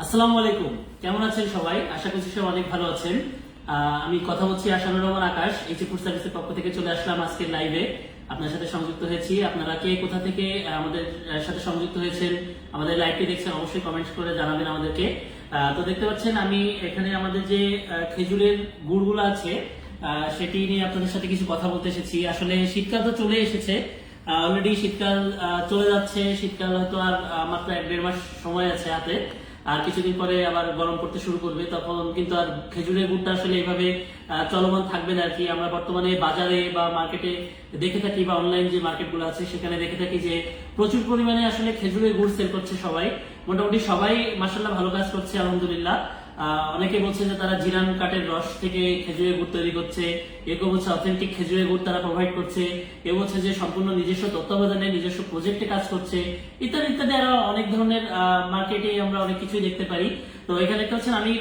আসসালামু আলাইকুম। কেমন আছেন সবাই? আশা করছি সবাই অনেক ভালো আছেন। আমি কথা বলছি আশানুর রহমান আকাশ। এইচএ ফুড সার্ভিসের পক্ষ থেকে চলে আসলাম আজকের লাইভে। আপনার সাথে সংযুক্ত হয়েছি। আপনারা কে কোথা থেকে আমাদের সাথে সংযুক্ত হয়েছেন, আমাদের লাইভটি দেখছেন, অবশ্যই কমেন্ট করে জানাবেন আমাদেরকে। তো দেখতে পাচ্ছেন আমি এখানে আমাদের যে খেজুরের গুড়গুলো আছে সেটি নিয়ে আপনাদের সাথে কিছু কথা বলতে এসেছি। আসলে শীতকাল তো চলে এসেছে, অলরেডি শীতকাল চলে যাচ্ছে। শীতকাল হয়তো আর মাত্র 1-1.5 মাস সময় আছে হাতে। আর কিছুদিন পরে আবার গরম পড়তে শুরু করবে, তখন কিন্তু আর খেজুরের গুড়টা আসলে এইভাবে চলমান থাকবে না আর কি। আমরা বর্তমানে বাজারে বা মার্কেটে দেখে থাকি, বা অনলাইন যে মার্কেটগুলো আছে সেখানে দেখে থাকি যে প্রচুর পরিমাণে আসলে খেজুরের গুড় সেল করছে সবাই। মোটামুটি সবাই মাশাআল্লাহ ভালো কাজ করছে, আলহামদুলিল্লাহ। অনেকে বলছে যে তারা জিরান কাঠের রস থেকে খেজুরের গুড় তৈরি করছে, কেউ বলছে অথেন্টিক খেজুরের গুড় তারা প্রোভাইড করছে, কেউ বলছে যে সম্পূর্ণ নিজস্ব তত্ত্বাবধানে নিজস্ব প্রজেক্টে কাজ করছে, ইত্যাদি ইত্যাদি। আরো অনেক ধরনের মার্কেটে আমরা অনেক কিছুই দেখতে পারি। তো এখানে দেখতে পাচ্ছেন আমি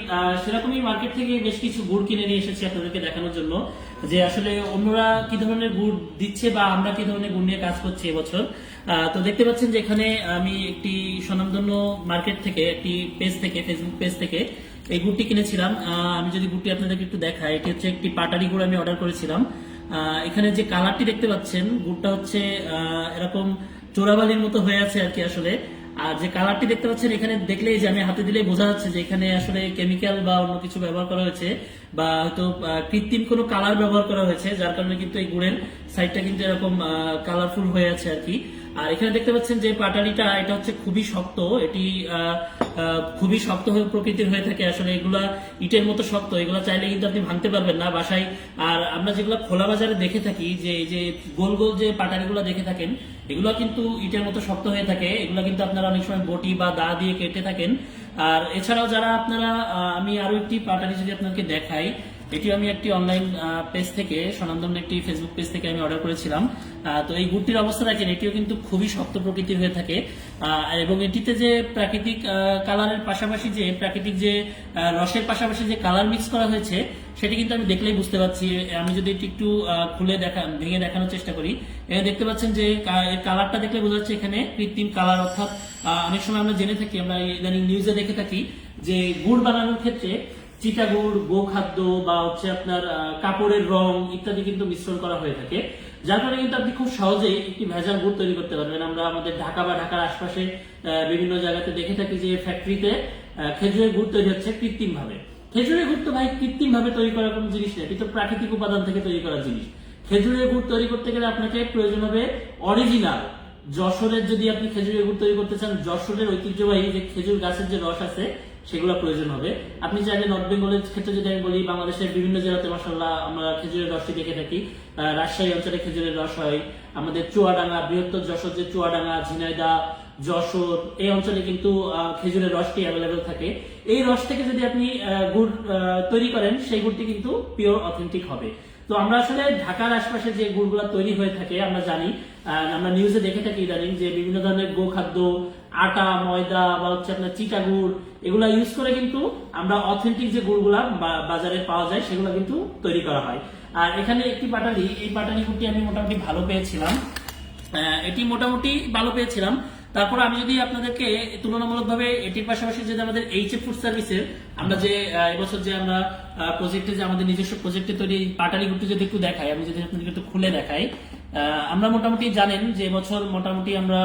সেরকমই মার্কেট থেকে বেশ কিছু গুড় কিনে নিয়ে এসেছি আপনাদেরকে দেখানোর জন্য যে আসলে অন্যরা কি ধরনের গুড় দিচ্ছে বা আমরা কি ধরনের গুড় নিয়ে কাজ করছি এবছর। তো দেখতে পাচ্ছেন যে এখানে আমি একটি স্বনামধন্য মার্কেট থেকে, একটি পেজ থেকে, ফেসবুক পেজ থেকে এই গুড়টি কিনেছিলাম। আমি যদি গুড়টি আপনাদেরকে একটু দেখাই, এটি হচ্ছে একটি পাটারি গুড় আমি অর্ডার করেছিলাম। এখানে যে কালারটি দেখতে পাচ্ছেন, গুড়টা হচ্ছে এরকম চোরাবালির মতো হয়ে আছে আর কি আসলে। আর যে কালারটি দেখতে পাচ্ছেন এখানে দেখলেই, যে আমি হাতে দিলেই বোঝা যাচ্ছে যে এখানে আসলে কেমিক্যাল বা অন্য কিছু ব্যবহার করা হয়েছে, বা হয়তো কৃত্রিম কোনো কালার ব্যবহার করা হয়েছে, যার কারণে কিন্তু এই গুড়ের সাইডটা কিন্তু এরকম কালারফুল হয়ে আছে আর কি। আর এখানে দেখতে পাচ্ছেন যে পাটালিটা, এটা হচ্ছে খুবই শক্ত। এটি খুবই শক্ত হয়ে প্রকৃতির হয়ে থাকে আসলে। এগুলা ইটের মতো শক্ত, এগুলা চাইলে কিন্তু আপনি ভাঙতে পারবেন না বাসায়। আর আমরা যেগুলো খোলা বাজারে দেখে থাকি, যে এই যে গোল গোল যে পাটালিগুলো দেখে থাকেন, এগুলো কিন্তু ইটের মতো শক্ত হয়ে থাকে। এগুলো কিন্তু আপনারা অনেক সময় বটি বা দা দিয়ে কেটে থাকেন। আর এছাড়াও যারা আপনারা আমি আরো একটি পাটালি যদি আপনাকে দেখাই, এটি আমি একটি অনলাইন পেজ থেকে, স্বনামধন্য একটি ফেসবুক পেজ থেকে আমি অর্ডার করেছিলাম। তো এই গুড়টির অবস্থা দেখেন, এটিও কিন্তু খুবই শক্ত প্রকৃতির হয়ে থাকে। এবং এটিতে যে প্রাকৃতিক কালারের পাশাপাশি, যে প্রাকৃতিক যে রসের পাশাপাশি যে কালার মিক্স করা হয়েছে, সেটি কিন্তু আমি দেখলেই বুঝতে পারছি। আমি যদি এটি একটু খুলে ভেঙে দেখানোর চেষ্টা করি, এখানে দেখতে পাচ্ছেন যে এর কালারটা দেখলে বোঝা যাচ্ছে এখানে কৃত্রিম কালার। অর্থাৎ অনেক সময় আমরা জেনে থাকি, আমরা ইদানিং নিউজে দেখে থাকি যে গুড় বানানোর ক্ষেত্রে চিটাগুড়, গোখাদ্য বা হচ্ছে আপনার কাপড়ের রং ইত্যাদি কিন্তু মিশ্রণ করা হয়ে থাকে, যার কারণে কিন্তু আপনি খুব সহজেই একটি ভেজাল গুড় তৈরি করতে পারবেন। আমরা আমাদের ঢাকা বা ঢাকার আশপাশে বিভিন্ন জায়গাতে দেখে থাকি যে ফ্যাক্টরিতে খেজুরের গুড় তৈরি হচ্ছে কৃত্রিম ভাবে। খেজুরের গুড় তো ভাই কৃত্রিম ভাবে তৈরি করার কোনো জিনিস নেই, এটি তো প্রাকৃতিক উপাদান থেকে তৈরি করা জিনিস। খেজুরের গুড় তৈরি করতে গেলে আপনাকে প্রয়োজন হবে অরিজিনাল যশোরের। যদি আপনি খেজুরের গুড় তৈরি করতে চান, যশোরের ঐতিহ্যবাহী যে খেজুর গাছের যে রস আছে সেগুলো প্রয়োজন হবে। আপনি চাইলে নর্থ বেঙ্গলের ক্ষেত্রে যদি আমি বলি, বাংলাদেশের বিভিন্ন জেলাতে মাশাআল্লাহ আমরা খেজুরের রসটি দেখে থাকি। রাজশাহী অঞ্চলে খেজুরের রস হয়, আমাদের চুয়াডাঙ্গা, বৃহত্তর যশোর যে চুয়াডাঙ্গা, ঝিনাইদহ, যশোর, এই অঞ্চলে কিন্তু খেজুরের রসটি অ্যাভেলেবেল থাকে। এই রস থেকে যদি আপনি গুড় তৈরি করেন, সেই গুড়টি কিন্তু পিওর অথেন্টিক হবে। তো আমরা আসলে ঢাকার আশপাশে যে গুড়গুলা তৈরি হয়ে থাকে আমরা জানি, আমরা নিউজে দেখে থাকি ইদানিং, যে বিভিন্ন ধরনের গোখাদ্য, আটা, ময়দা বা হচ্ছে আপনার চিটা গুড়, এগুলা ইউজ করে কিন্তু আমরা অথেন্টিক যে গুড়গুলা বাজারে পাওয়া যায় সেগুলো কিন্তু তৈরি করা হয়। আর এখানে একটি পাটালি, এই পাটালি গুড়টি আমি মোটামুটি ভালো পেয়েছিলাম। এটি মোটামুটি ভালো পেয়েছিলাম। তারপর আমি যদি আপনাদেরকে তুলনামূলকভাবে এটির পাশাপাশি যদি আমাদের এইচএ ফুড সার্ভিসের, আমরা যে এবছর যে আমরা প্রজেক্টে, যে আমাদের নিজস্ব প্রজেক্টে তৈরি পাটালি গুড়টি যদি একটু দেখাই, আমি যদি আপনাদেরকে একটু খুলে দেখাই, আমরা মোটামুটি জানেন যে এবছর মোটামুটি আমরা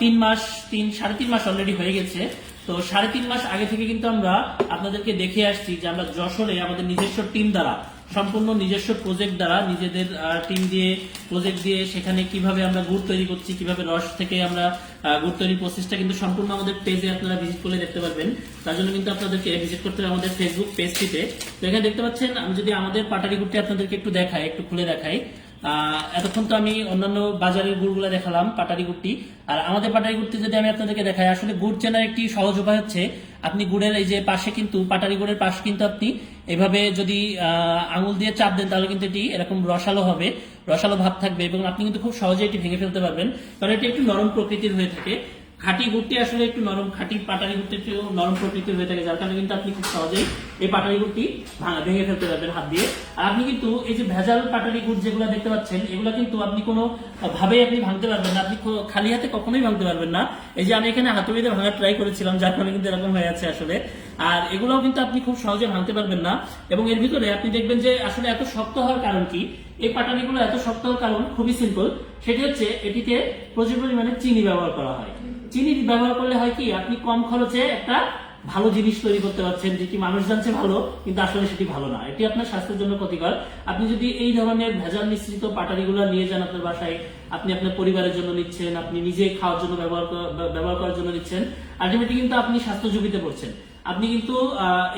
3 মাস, 3.5 মাস অলরেডি হয়ে গেছে। তো 3.5 মাস আগে থেকে কিন্তু আমরা আপনাদেরকে দেখে আসছি যে আমরা যশোরে আমাদের নিজস্ব টিম দ্বারা, সম্পূর্ণ নিজস্ব প্রজেক্ট দ্বারা, নিজেদের টিম দিয়ে, প্রজেক্ট দিয়ে সেখানে কিভাবে আমরা গুড় তৈরি করছি, কিভাবে রস থেকে আমরা গুড় তৈরির প্রসেসটা কিন্তু সম্পূর্ণ আমাদের পেজে আপনারা ভিজিট করলে দেখতে পারবেন। তার জন্য কিন্তু আপনাদেরকে ভিজিট করতে হবে আমাদের ফেসবুক পেজটিতে। তো এখানে দেখতে পাচ্ছেন, আমি যদি আমাদের পাটালি গুড়টি আপনাদেরকে একটু দেখাই, একটু খুলে দেখাই। এতক্ষণ তো আমি অন্যান্য বাজারের গুড়গুলো দেখালাম, পাটালি গুড়টি। আর আমাদের পাটালি গুড়টি যদি আমি আপনাদেরকে দেখাই, আসলে গুড় চেনার একটি সহজ উপায় হচ্ছে, আপনি গুড়ের এই যে পাশে কিন্তু, পাটালি গুড়ের পাশে কিন্তু আপনি এভাবে যদি আঙুল দিয়ে চাপ দেন, তাহলে কিন্তু এটি এরকম রসালো হবে, রসালো ভাব থাকবে, এবং আপনি কিন্তু খুব সহজে এটি ভেঙে ফেলতে পারবেন, কারণ এটি একটু নরম প্রকৃতির হয়ে থাকে। খাঁটি গুড়টি আসলে একটু নরম, খাঁটি পাটালি গুড়টি একটু নরম প্রকৃতির হয়ে থাকে, যার কারণে কিন্তু আপনি খুব সহজেই এই পাটালি গুড়টি ভেঙে ফেলতে পারবেন হাত দিয়ে। আর আপনি কিন্তু এই যে ভেজাল পাটালি গুড় যেগুলো দেখতে পাচ্ছেন, এগুলো কিন্তু আপনি কোনো ভাবেই আপনি ভাঙতে পারবেন না, আপনি খালি হাতে কখনোই ভাঙতে পারবেন না। এই যে আমি এখানে হাতুড়ি দিয়ে ভাঙার ট্রাই করেছিলাম, যার কারণে কিন্তু এরকম হয়ে আছে আসলে। আর এগুলোও কিন্তু আপনি খুব সহজে ভাঙতে পারবেন না। এবং এর ভিতরে আপনি দেখবেন যে আসলে এত শক্ত হওয়ার কারণ কি, এই পাটালিগুলো এত শক্ত হওয়ার কারণ খুবই সিম্পল, সেটি হচ্ছে এটিতে প্রচুর পরিমাণে চিনি ব্যবহার করা হয়। চিনি ব্যবহার করলে হয় কি, আপনি কম খরচে একটা ভালো জিনিস তৈরি করতে পারছেন, যেটি মানুষ জানছে ভালো কিন্তু আসলে সেটি ভালো না, এটি আপনার স্বাস্থ্যের জন্য ক্ষতিকর। আপনি যদি এই ধরনের ভেজাল মিশ্রিত পাটালিগুলো নিয়ে যান আপনার বাসায়, আপনি আপনার পরিবারের জন্য নিচ্ছেন, আপনি নিজে খাওয়ার জন্য ব্যবহার করার জন্য নিচ্ছেন, আলটিমেটলি কিন্তু আপনি স্বাস্থ্য ঝুঁকিতে পড়ছেন। আপনি কিন্তু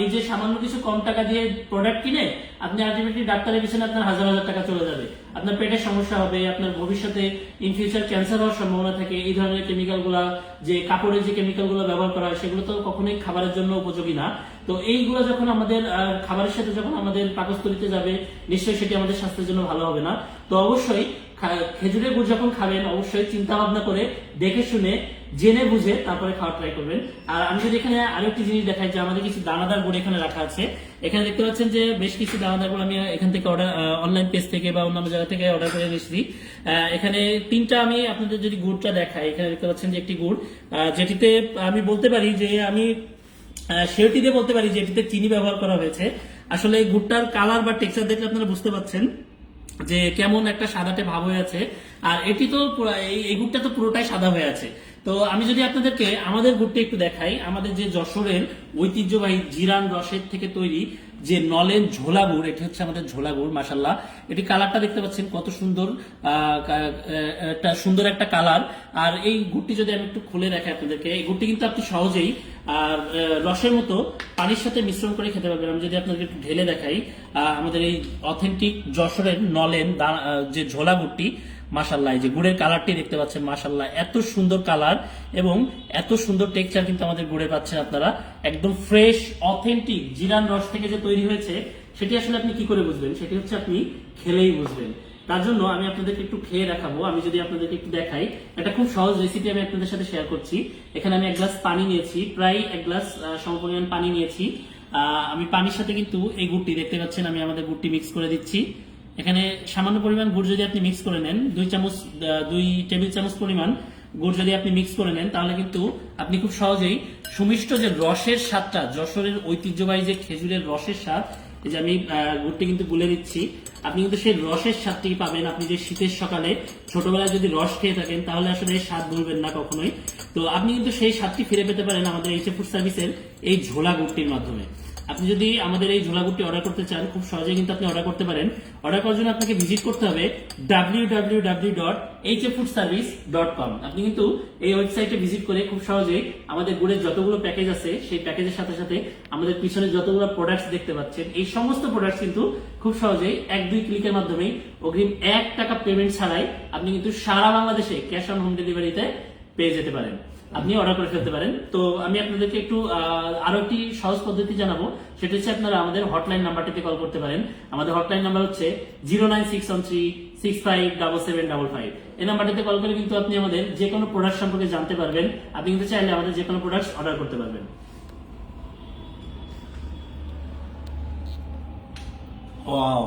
এই যে সামান্য কিছু কম টাকা দিয়ে প্রোডাক্ট কিনে আপনি আলটিমেটলি ডাক্তারের পিছনে আপনার হাজার হাজার টাকা চলে যাবে, আপনার পেটের সমস্যা হবে, আপনার ভবিষ্যতে ইন ফিউচার ক্যান্সার হওয়ার সম্ভাবনা থাকে। এই ধরনের কেমিক্যাল গুলা, যে কাপড়ের যে কেমিক্যাল গুলো ব্যবহার করা হয়, সেগুলো তো কখনোই খাবারের জন্য উপযোগী না। তো এইগুলো যখন আমাদের খাবারের সাথে যখন আমাদের পাকস্থলীতে যাবে, নিশ্চয়ই সেটি আমাদের স্বাস্থ্যের জন্য ভালো হবে না। তো অবশ্যই খেজুরের গুড় যখন খাবেন, অবশ্যই চিন্তা ভাবনা করে, দেখে শুনে, জেনে বুঝে তারপরে খাওয়ার ট্রাই করবেন। আর আমি যদি এখানে আরো একটি জিনিস দেখাই, যে আমাদের কিছু দানাদার গুড় এখানে রাখা আছে। এখানে দেখতে পাচ্ছেন যে বেশ কিছু দানাদার গুড় আমি এখান থেকে অনলাইন পেজ থেকে বা অন্যান্য জায়গা থেকে অর্ডার করে নিয়েছি। এখানে তিনটা আমি আপনাদের যদি গুড়টা দেখাই, এখানে দেখতে পাচ্ছেন যে একটি গুড়, যেটিতে আমি বলতে পারি যে আমি সেটি দিয়ে বলতে পারি যে এটিতে চিনি ব্যবহার করা হয়েছে। আসলে এই গুড়টার কালার বা টেক্সচার দেখে আপনারা বুঝতে পারছেন যে কেমন একটা সাদাটে ভাব হয়ে আছে। আর এটি তো এই গুড়টা তো পুরোটাই সাদা হয়ে আছে। তো আমি যদি আপনাদেরকে আমাদের গুড়টা একটু দেখাই, আমাদের যে যশোরের ঐতিহ্যবাহী জিরান রসের থেকে তৈরি যে নলেন ঝোলা গুড়, এটি হচ্ছে আমাদের ঝোলা গুড়। মাশাল্লাহ, এটি কালারটা দেখতে পাচ্ছেন কত সুন্দর, একটা সুন্দর একটা কালার। আর এই গুড়টি যদি আমি একটু খুলে দেখাই আপনাদেরকে, এই গুড়টি কিন্তু আপনি সহজেই আর রসের মতো পানির সাথে মিশ্রণ করে খেতে পারবেন। আমি যদি আপনাদের একটু ঢেলে দেখাই, আমাদের এই অথেন্টিক যশোরের নলেন যে ঝোলা গুড়টি, মাশাল্লাহ, এই যে গুড়ের কালারটি দেখতে পাচ্ছেন, মাশাল্লাহ এত সুন্দর কালার এবং এত সুন্দর টেক্সচার কিন্তু আমাদের গুড়ে পাচ্ছেন আপনারা। একদম ফ্রেশ অথেন্টিক জিরান রস থেকে যে তৈরি হয়েছে, সেটি আসলে আপনি কি করে বুঝবেন, সেটি হচ্ছে আপনি খেলেই বুঝবেন। তার জন্য আমি আপনাদেরকে একটু খেয়ে দেখাবো। আমি যদি আপনাদেরকে একটু দেখাই, একটা খুব সহজ রেসিপি আমি আপনাদের সাথে শেয়ার করছি। এখানে আমি এক গ্লাস পানি নিয়েছি, প্রায় এক গ্লাস সমপরিমাণ পানি নিয়েছি। আমি পানির সাথে কিন্তু এই গুড়টি দেখতে পাচ্ছেন, আমি আমাদের গুড়টি মিক্স করে দিচ্ছি। এখানে সামান্য পরিমাণ গুড় যদি আপনি মিক্স করে নেন, 2 টেবিল চামচ পরিমাণ গুড় যদি আপনি মিক্স করে নেন, তাহলে কিন্তু আপনি খুব সহজেই সুমিষ্ট যে রসের স্বাদটা, যশোরের ঐতিহ্যবাহী যে খেজুরের রসের স্বাদ, এই যে আমি গুড়টি কিন্তু গুলে দিচ্ছি, আপনি কিন্তু সেই রসের স্বাদটি পাবেন। আপনি যে শীতের সকালে ছোটবেলায় যদি রস খেয়ে থাকেন, তাহলে আসলে এই স্বাদ ভুলবেন না কখনোই। তো আপনি কিন্তু সেই স্বাদটি ফিরে পেতে পারেন আমাদের এইচ ফুড সার্ভিসের এই ঝোলা গুড়টির মাধ্যমে। আপনি যদি আমাদের এই ঝোলা গুড়টি অর্ডার করতে চান, খুব সহজেই কিন্তু আপনি অর্ডার করতে পারেন। অর্ডার করার জন্য আপনাকে ভিজিট করতে হবে www.hfoodservice.com। আপনি কিন্তু এই ওয়েবসাইটে ভিজিট করে খুব সহজেই আমাদের গুড়ের যতগুলো প্যাকেজ আছে, সেই প্যাকেজের সাথে সাথে আমাদের পিছনে যতগুলো প্রোডাক্টস দেখতে পাচ্ছেন, এই সমস্ত প্রোডাক্টস কিন্তু খুব সহজেই 1-2 ক্লিকের মাধ্যমেই অগ্রিম 1 টাকা পেমেন্ট ছাড়াই আপনি কিন্তু সারা বাংলাদেশে ক্যাশ অন হোম ডেলিভারিতে পেয়ে যেতে পারেন, আপনি অর্ডার করে ফেলতে পারেন। তো আমি আপনাদেরকে একটু আরো একটি সহজ পদ্ধতি জানাবো, সেটা হচ্ছে আপনারা আমাদের হটলাইন নাম্বারটিতে কল করতে পারেন। আমাদের হটলাইন নাম্বার হচ্ছে 09613657755। এই নাম্বারটিতে কল করে কিন্তু আপনি আমাদের যে কোনো প্রোডাক্ট সম্পর্কে জানতে পারবেন। আপনি কিন্তু চাইলে আমাদের যে কোনো প্রোডাক্ট অর্ডার করতে পারবেন। ওয়াও,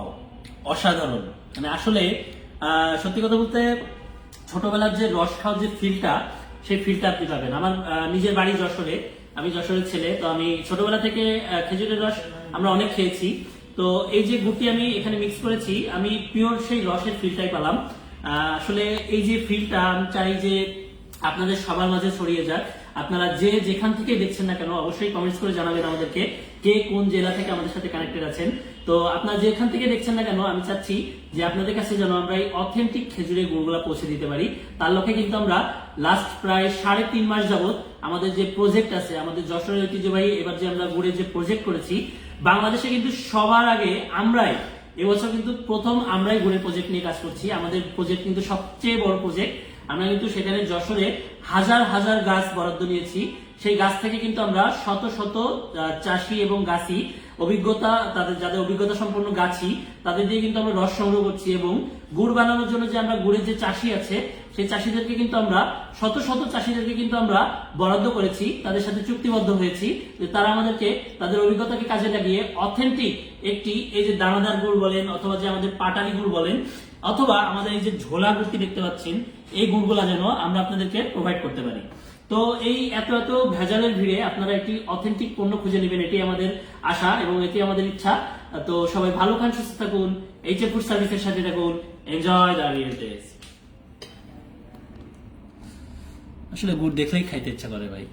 অসাধারণ। মানে আসলে সত্যি কথা বলতে, ছোটবেলার যে রস খাওয়ার যে ফিলটা, সেই ফিলটা আপনি পাবেন। আমার নিজের বাড়ি যশোরে, আমি যশোরের ছেলে। তো আমি ছোটবেলা থেকে খেজুরের রস আমরা অনেক খেয়েছি। তো এই যে গুড়টি আমি এখানে মিক্স করেছি, আমি পিওর সেই রসের ফিলটাই পেলাম। আসলে এই যে ফিলটা আমি চাই যে আপনাদের সবার মাঝে ছড়িয়ে যাক। আপনারা যে যেখান থেকে দেখছেন না কেন, অবশ্যই কমেন্টস করে জানাবেন আমাদেরকে কে কোন জেলা থেকে আমাদের সাথে কানেক্টেড আছেন। তো আপনারা যেখান থেকে দেখছেন না কেন, আমি চাচ্ছি যে আপনাদের কাছে যেন আমরা এই অথেন্টিক খেজুরের গুড়গুলা পৌঁছে দিতে পারি। তার লক্ষ্যে কিন্তু আমরা লাস্ট প্রায় 3.5 মাস যাবত আমাদের যে প্রজেক্ট আছে, আমাদের যশোরের ঐতিহ্যবাহী এবার যে আমরা গুড়ের যে প্রজেক্ট করেছি, বাংলাদেশে কিন্তু সবার আগে আমরাই, এবছর কিন্তু প্রথম আমরাই গুড়ের প্রজেক্ট নিয়ে কাজ করছি। আমাদের প্রজেক্ট কিন্তু সবচেয়ে বড় প্রজেক্ট। আমরা কিন্তু সেখানে যশোরে হাজার হাজার গাছ বরাদ্দ নিয়েছি, সেই গাছ থেকে কিন্তু আমরা শত শত চাষি এবং গাছি অভিজ্ঞতা, যাদের অভিজ্ঞতা সম্পন্ন গাছি, তাদের দিয়ে কিন্তু আমরা রস সংগ্রহ করছি এবং গুড় বানানোর জন্য যে আমরা গুড়ের যে চাষি আছে সেই চাষিদেরকে কিন্তু আমরা শত শত চাষিদেরকে কিন্তু আমরা বরাদ্দ করেছি, তাদের সাথে চুক্তিবদ্ধ হয়েছি যে তারা আমাদেরকে তাদের অভিজ্ঞতাকে কাজে লাগিয়ে অথেন্টিক একটি, এই যে দানাদার গুড় বলেন অথবা যে আমাদের পাটালি গুড় বলেন অথবা আমাদের এই যে ঝোলা গুড়টি দেখতে পাচ্ছেন, এই গুড়গুলা যেন আমরা আপনাদেরকে প্রোভাইড করতে পারি। তো এই এত এত ভেজালের ভিড়ে আপনারা একটি অথেন্টিক পণ্য খুঁজে নেবেন, এটি আমাদের আশা এবং এটি আমাদের ইচ্ছা। তো সবাই ভালো খান, সুস্থ থাকুন, এইচএফ ফুড সার্ভিসের সাথে থাকুন। Enjoy the real test. আসলে গুড় দেখলেই খাইতে ইচ্ছা করে ভাই।